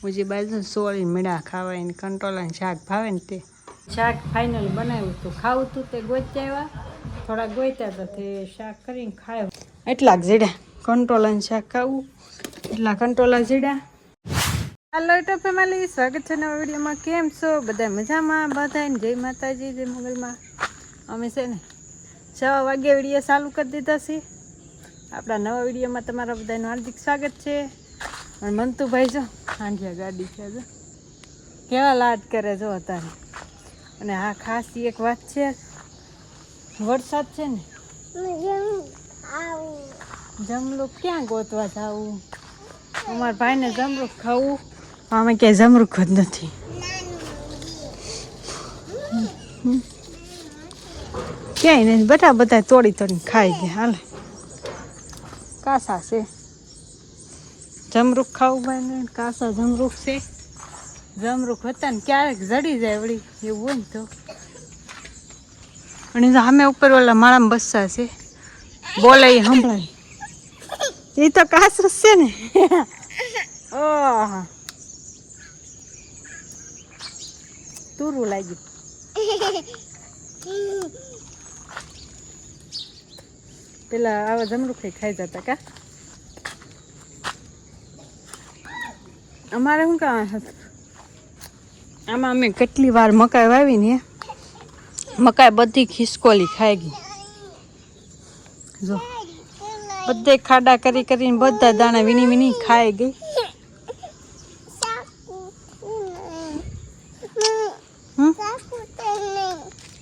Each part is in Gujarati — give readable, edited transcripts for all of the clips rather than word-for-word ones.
મુજી બાજુ સોળી મીડા ખાવાય ને કંટોલાને શાક ભાવે ને તે શાક ફાઇનલ બનાવ્યું હતું. ખાવું તું તે ગોત્યા આવ્યા થોડા ગોત્યા હતા તે શાક કરીને ખાય એટલા જીડા કંટોલાને શાક ખાવું એટલા કંટોલા જીડા. હાલો યુટ્યુબ ફેમિલી, સ્વાગત છે નવા વિડીયોમાં. કેમ છો બધા? મજામાં બધાને? જય માતાજી, જય મંગલમાં. અમે છે ને 6 વાગે વિડીયો ચાલુ કરી દીધા છે. આપણા નવા વિડીયોમાં તમારા બધાનું હાર્દિક સ્વાગત છે. અને મંતુભાઈ જો હાંડિયા ગાડી છે, જો કેવા લાડ કરે જો અત્યારે. અને હા ખાસ એક વાત છે, વરસાદ છે ને જમરૂક ક્યાં ગોતવા જવું? અમારા ભાઈને જમરૂક ખાવું, અમે ક્યાંય જમરૂક જ નથી. ક્યાંય નહીં, બધા તોડી તોડીને ખાઈ ગયા. હાલે કાસા છે જમરૂક ખાવું ભાઈ, કાસા જમરૂક છે. જમરૂક હતા ને ક્યારેક જડી જાય વળી એવું હોય ને તો. અને સામે ઉપર ઓલા માળામાં બસ્સા છે, બોલે એ સંભળાય. એ તો કાસર છે ને. ઓહ તુરું લાગ્યું. પેલા આવા જમરૂક ખાઈ જતા કા. અમારે શું કામ હતું આમાં, અમે કેટલી વાર મકાઈ વાવી ને મકાઈ બધી ખિસકોલી ખાઈ ગઈ. જો બધે ખાડા કરી કરીને બધા દાણા વીણી વીણી ખાઈ ગઈ.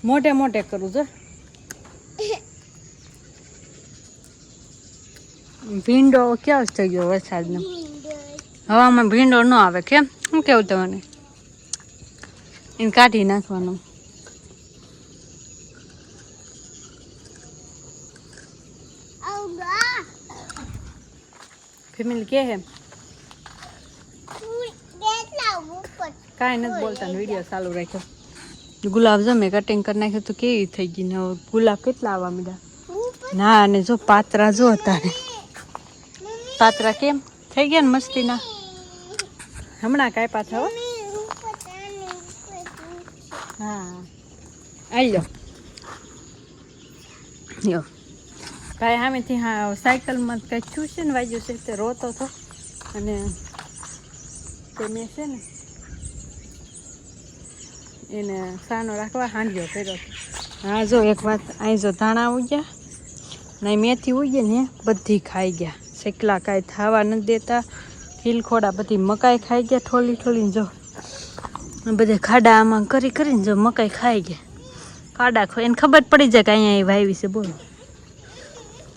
મોટે મોટે કરું જો. ભીંડો ક્યાં થઈ ગયો વરસાદનો? હવામાં ભીંડો ન આવે કેમ? શું કેવું તમને? એને કાઢી નાખવાનું. ફેમિલી કે હે કાંઈ નથી બોલતા ને વિડીયો ચાલુ રાખ્યો. ગુલાબ જમે કટિંગ કરી નાખ્યું તો કેવી થઈ ગઈ ને. હવે ગુલાબ કેટલા આવવા માંડ્યા. ના અને જો પાત્રા જો અત્યારે પાત્રા કેમ થઈ ગયા ને મસ્તીના. હમણાં કાંઈ પાછા હો. હા આલો યો કાંઈ સામેથી હા સાયકલમાં કંઈક થયું છે ને વાગ્યું છે તે રોતો હતો. અને તે મેં છે ને એને સાનો રાખવા હાંડ્યો કર્યો હતો. હા જો એક વાત, અહીં જો ધાણા ઉગ્યા ને મેથી ઉગી ને બધી ખાઈ ગયા. શેકલા કાંઈ થાવા નથી દેતા. ખીલખોડા બધી મકાઈ ખાઈ ગયા ઠોલી ઠોલીને. જો બધે ખાડા આમાં કરી કરીને જો મકાઈ ખાઈ ગયા. ખાડા એને ખબર પડી જાય કે અહીંયા એ વાવી છે બોલો.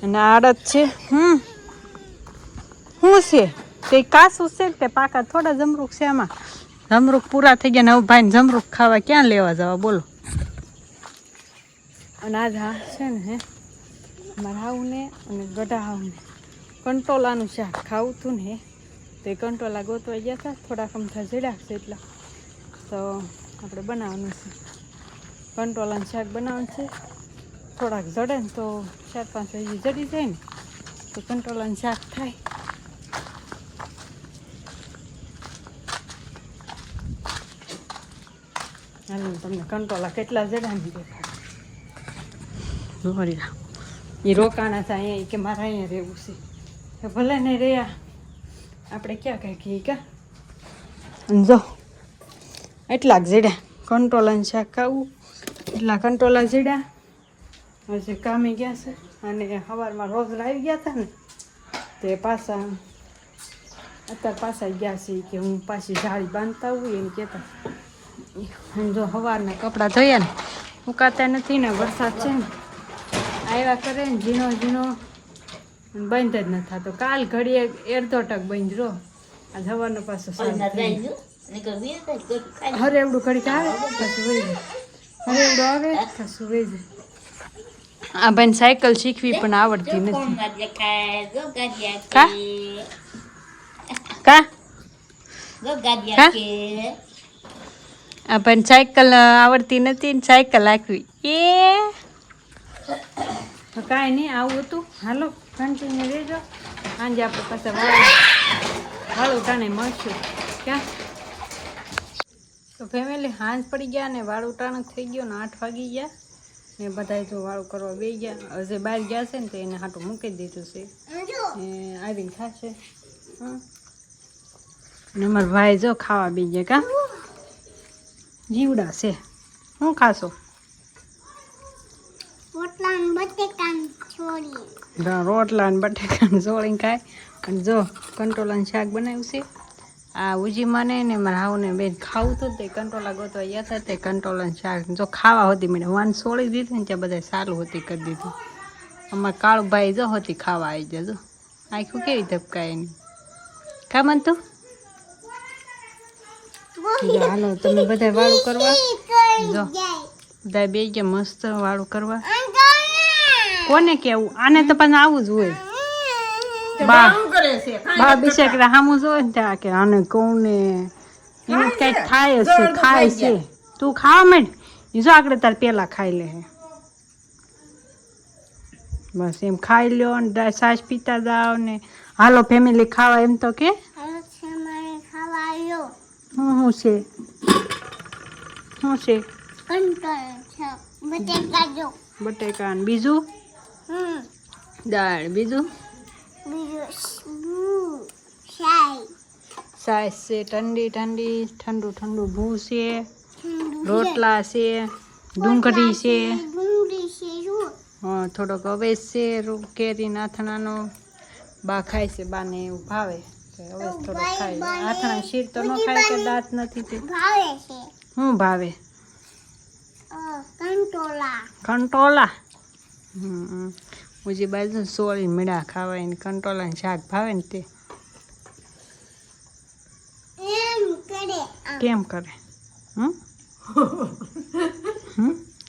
અને આડત છે શું છે તે કાસું છે કે પાકા થોડા જમરૂક છે આમાં. જમરૂક પૂરા થઈ ગયા ને હવે ભાઈને જમરૂક ખાવા ક્યાં લેવા જવા બોલો. અને આજ હા છે ને હે મારા હાઉને અને ગઢા હાઉને કંટોલાનું શાક ખાવું હતું ને તે કંટોલા ગોતવા ગયા હતા. થોડાક અમથા જડ્યા છે એટલા તો આપણે બનાવવાનું છે. કંટોલાનું શાક બનાવવાનું છે. થોડાક જડે ને તો 4-5 હજી જડી જાય ને તો કંટોલાનું શાક થાય. હાલો તમને કંટોલા કેટલા જડ્યા ને દેખાય. એ રોકાણા છે અહીંયા કે મારે અહીંયા રહેવું છે. ભલે નહીં રહ્યા આપણે ક્યાં કંઈ કહી કા. જો એટલા જીડ્યા કંટોલાનું શાક ખાવું એટલા કંટોલા જીડ્યા. હજી કામે ગયા છે અને સવારમાં રોજ લાવી ગયા હતા ને તે પાછા અત્યારે પાછા ગયા છે કે હું પાછી જાળી બાંધતા હોય એમ કહેતા. જો સવારના કપડાં ધોયા ને સુકાતા નથી ને વરસાદ છે ને આવ્યા કરે ને ઝીણો ઝીણો બંધ જ ન થતો. કાલ ઘડીએ અડધો ટક બંધ રહો. આ સવારનો પાછો હરે એવડું ઘડીક આવે પાછું વહી જાય. હરે એવડું આવે પાછું વહી જાય. આ બેન સાયકલ શીખવી પણ આવડતી નથી. કા કા આ બેન સાયકલ આવડતી નથી ને સાયકલ હાંકવી એ કાંઈ નહીં. આવું હતું. હાલો કન્ટિન્યુ રહેજો. સાંજે આપણે પાછા વાળું ટાણે મળશું ક્યાં. તો ફેમિલી હાંજ પડી ગયા ને વાળું ટાણું થઈ ગયું ને 8 વાગી ગયા ને બધા જો વાળું કરવા બેસી ગયા. હજે બહાર ગયા છે ને તો એને હાટું મૂકી દીધું છે આવીને ખાશે. ને અમારા ભાઈ જો ખાવા બી ગયા કા જીવડા છે. શું ખાશો? રોટલા ને બટેકાને છોડીને ખાય. અને જો કંટોલાનું શાક બનાવ્યું છે. આ ઉજીમાને ને મારા હાવને બેન ખાવું હતું તે કંટોલા ગોતવા ગયા હતા તે કંટોલાનું શાક જો ખાવા હતી મેં વાન છોડી દીધી ને ત્યાં બધા સારું હતી કરી દીધું. અમારા કાળુભાઈ જો હતી ખાવા આવી જજો આખું કેવી ધપકાય એની કા મન તું. હાલો તમે બધા વાળું કરવા જો બધા બે ગયા મસ્ત વાળું કરવા. કોને કેવું આને તો પણ આવું જ હોય. બા બિચારા સામું જોવે ને ત્યાં કે આને કહું ને એનું કંઈક થાય છે ખાય છે. તું ખાવા માંડ જો આગળ તાર પેલા ખાઈ લે. બસ એમ ખાઈ લ્યો ને છાશ પીતા જાઓ ને હાલો ફેમિલી ખાવા એમ તો કે શું છે બટેકા ને બીજું દાળ બીજું છાશ છે ઠંડી ઠંડી ઠંડુ ઠંડુ ભૂ છે રોટલા છે ડુંગળી છે હા થોડોક અવેજ છે કેરી નાથણાનો બા ખાય છે બાને એવું ભાવે અવેજ થોડો ખાય. આથણા શીર તો ન ખાય કે દાંત નથી તે શું ભાવે? કંટોલા. ઉજી બાજુ સોળી મીડા ખાવાય ને કંટોલા શાક ભાવે ને તે કેમ કરે?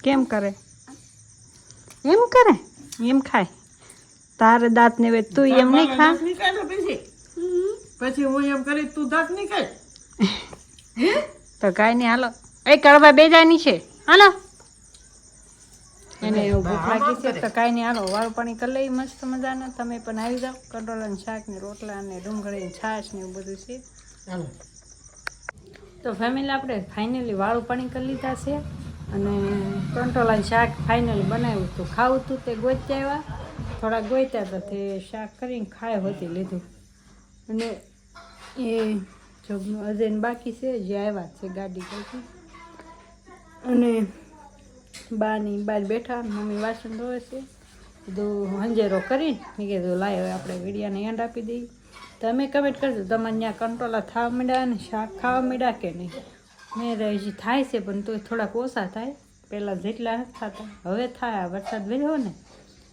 કેમ કરે? એમ કરે એમ ખાય. તારે દાંત ને વેચ તું એમ નહીં ખા પછી હું એમ કરી તું દાંત નહીં ખાય તો કાંઈ નહીં હાલો એ કડવા બેજાની છે હાલો એને એવું ભૂખ લાગી છે તો કાંઈ નહીં હાલો વાળું પાણી કરી લઈ મસ્ત મજાના. તમે પણ આવી જાઓ. કંટોલાનું શાક ને રોટલા ને ડુંગળી છાશ ને એવું બધું છે. તો ફેમિલી આપણે ફાઇનલી વાળું પાણી કરી લીધા છે અને કંટોલાનું શાક ફાઇનલી બનાવ્યું હતું. ખાવું હતું તે ગોત્યા આવ્યા થોડા ગોત્યા હતા તે શાક કરીને ખાય હોતી લીધું. અને એ જોગનું અજયને બાકી છે જે આવ્યા છે ગાડી કરતી. અને બાની બહાર બેઠા મમ્મી વાસણ ધોવે છે બધું હંજેરો કરીને મેં કીધું લાય હવે આપણે વિડીયાને એન્ડ આપી દઈએ. તમે કમેન્ટ કરજો તમારે ત્યાં કંટોલા ખાવા માંડ્યા અને શાક ખાવા માંડ્યા કે નહીં. મેં હજી થાય છે પણ તોય થોડાક ઓછા થાય. પહેલાં જેટલા નથી થતા હવે થાય. આ વરસાદ વેલ્યો ને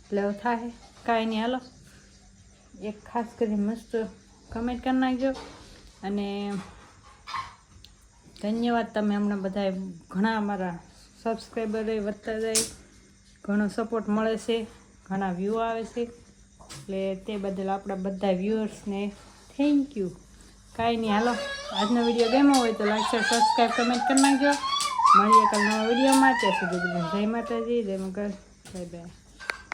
એટલે હવે થાય. કાંઈ નહીં હાલો એક ખાસ કરી મસ્ત કમેન્ટ કરી નાખજો. અને ધન્યવાદ તમે હમણાં બધા ઘણા અમારા સબસ્ક્રાઈબરે વધતા જાય ઘણો સપોર્ટ મળે છે ઘણા વ્યૂ આવે છે એટલે તે બદલ આપણા બધા વ્યુઅર્સને થેન્ક યુ. કાંઈ નહીં હાલો આજનો વિડીયો ગમ્યો હોય તો લાઈક શેર સબસ્ક્રાઈબ કમેન્ટ કરી નાખજો. મળીએ કાલ નવા વિડીયોમાં. ત્યાં સુધી જય માતાજી જય મગર બાય બાય.